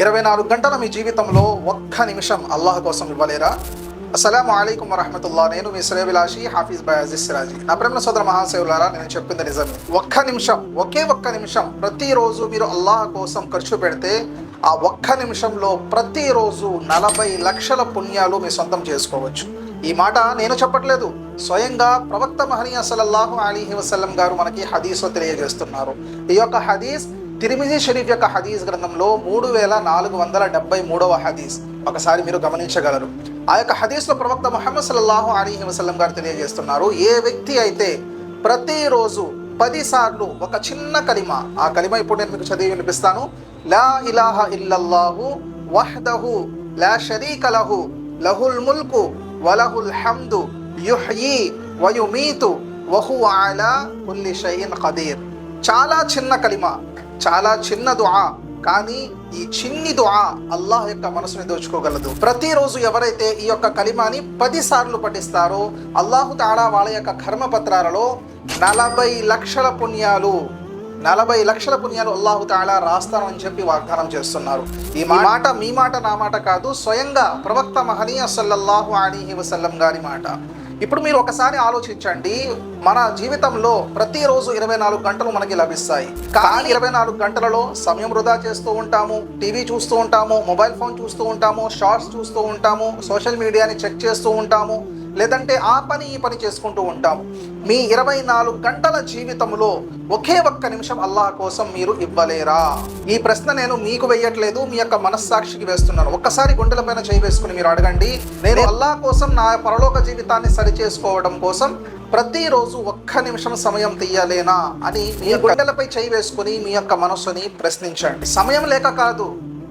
24 గంటల మీ జీవితంలో ఒక్క నిమిషం అల్లాహ్ కోసం ఇవ్వలేరా? అస్సలాము అలైకుం వరహమతుల్లాహ్. నేను మీ శ్రేయభిలాషి హాఫీజ్ బాయ్ అజీజ్ సిరాజీ. నా ప్రేమ సోదర మహాసేవులారా, నేను చెప్పింది నిజమే. ఒక్క నిమిషం, ఒక్క నిమిషం ప్రతిరోజు మీరు అల్లాహ్ కోసం ఖర్చు పెడితే ఆ ఒక్క నిమిషంలో ప్రతిరోజు 40 లక్షల పుణ్యాలు మీ సొంతం చేసుకోవచ్చు. ఈ మాట నేను చెప్పట్లేదు, స్వయంగా ప్రవక్త మహనీయ సల్లల్లాహు అలైహి వసల్లం గారు మనకి హదీస్లో తెలియజేస్తున్నారు. ఈ యొక్క హదీస్ తిర్మిజీ షరీఫ్ యొక్క హదీస్ గ్రంథంలో 3473వ హదీస్. ఒకసారి మీరు గమనించగలరు. ఆ యొక్క హదీస్లో ప్రవక్త ముహమ్మద్ సల్లల్లాహు అలైహి వసల్లం గారు తెలియజేస్తున్నారు, ఏ వ్యక్తి అయితే ప్రతిరోజు 10 సార్లు ఒక చిన్న కలిమ, ఆ కలిమ ఇప్పుడు నేను మీకు చదివి వినిపిస్తాను. లా ఇలాహ ఇల్లల్లాహు వహ్దహు లా షరీక లహు లహుల్ ముల్కు వలహుల్ హమ్దు యుహ్యీ వయుమీతు వహువ అలా కుల్లి షైఇన్ ఖదీర్. చాలా చిన్న కలిమ, చాలా చిన్న దుఆ, కానీ ఈ చిన్ని దుఆ అల్లాహ్ యొక్క మనసుని దోచుకోగలదు. ప్రతిరోజు ఎవరైతే ఈ యొక్క కలిమాని 10 సార్లు పఠిస్తారో అల్లాహు తాలా వాళ్ళ యొక్క కర్మపత్రాలలో 40 లక్షల పుణ్యాలు అల్లాహు తాలా రాస్తానని చెప్పి వాగ్దానం చేస్తున్నారు. ఈ మాట మీ మాట నా మాట కాదు, స్వయంగా ప్రవక్త మహనీయ సల్లల్లాహు అలైహి వసల్లం గారి మాట. ఇప్పుడు మీరు ఒకసారి ఆలోచించండి, మన జీవితంలో ప్రతిరోజు 24 గంటలు మనకి లభిస్తాయి. కానీ 24 గంటలలో సమయం వృధా చేస్తూ ఉంటాము, టీవీ చూస్తూ ఉంటాము, మొబైల్ ఫోన్ చూస్తూ ఉంటాము, షార్ట్స్ చూస్తూ ఉంటాము, సోషల్ మీడియాని చెక్ చేస్తూ ఉంటాము, లేదంటే ఆ పని ఈ పని చేసుకుంటూ ఉంటాము. మీ 24 గంటల జీవితంలో ఒక్క నిమిషం అల్లాహ్ కోసం మీరు ఇవ్వలేరా? ఈ ప్రశ్న నేను మీకు వేయట్లేదు, మీ యొక్క మనస్సాక్షికి వేస్తున్నాను. ఒక్కసారి గుండెలపైన చేయి వేసుకుని మీరు అడగండి, నేను అల్లాహ్ కోసం నా పరలోక జీవితాన్ని సరిచేసుకోవడం కోసం ప్రతిరోజు ఒక్క నిమిషం సమయం తీయలేనా అని మీ గుండెలపై చేయి వేసుకుని మీ యొక్క మనస్సుని ప్రశ్నించండి. సమయం లేక కాదు,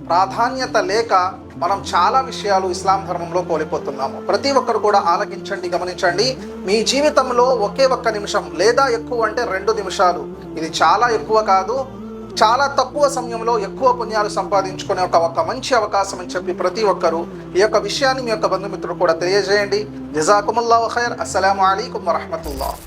ప్రాధాన్యత లేక మనం చాలా విషయాలు ఇస్లాం ధర్మంలో కోల్పోతున్నాము. ప్రతి ఒక్కరు కూడా ఆలకించండి, గమనించండి. మీ జీవితంలో ఒక్క నిమిషం, లేదా ఎక్కువ అంటే 2 నిమిషాలు, ఇది చాలా ఎక్కువ కాదు, చాలా తక్కువ సమయంలో ఎక్కువ పుణ్యాలు సంపాదించుకునే ఒక మంచి అవకాశం అని చెప్పి ప్రతి ఒక్కరూ ఈ యొక్క విషయాన్ని మీ యొక్క బంధుమిత్రులు కూడా తెలియజేయండి. జజాకుముల్లాహు ఖైర్. అస్సలాము అలైకుం వరహమతుల్లాహ్.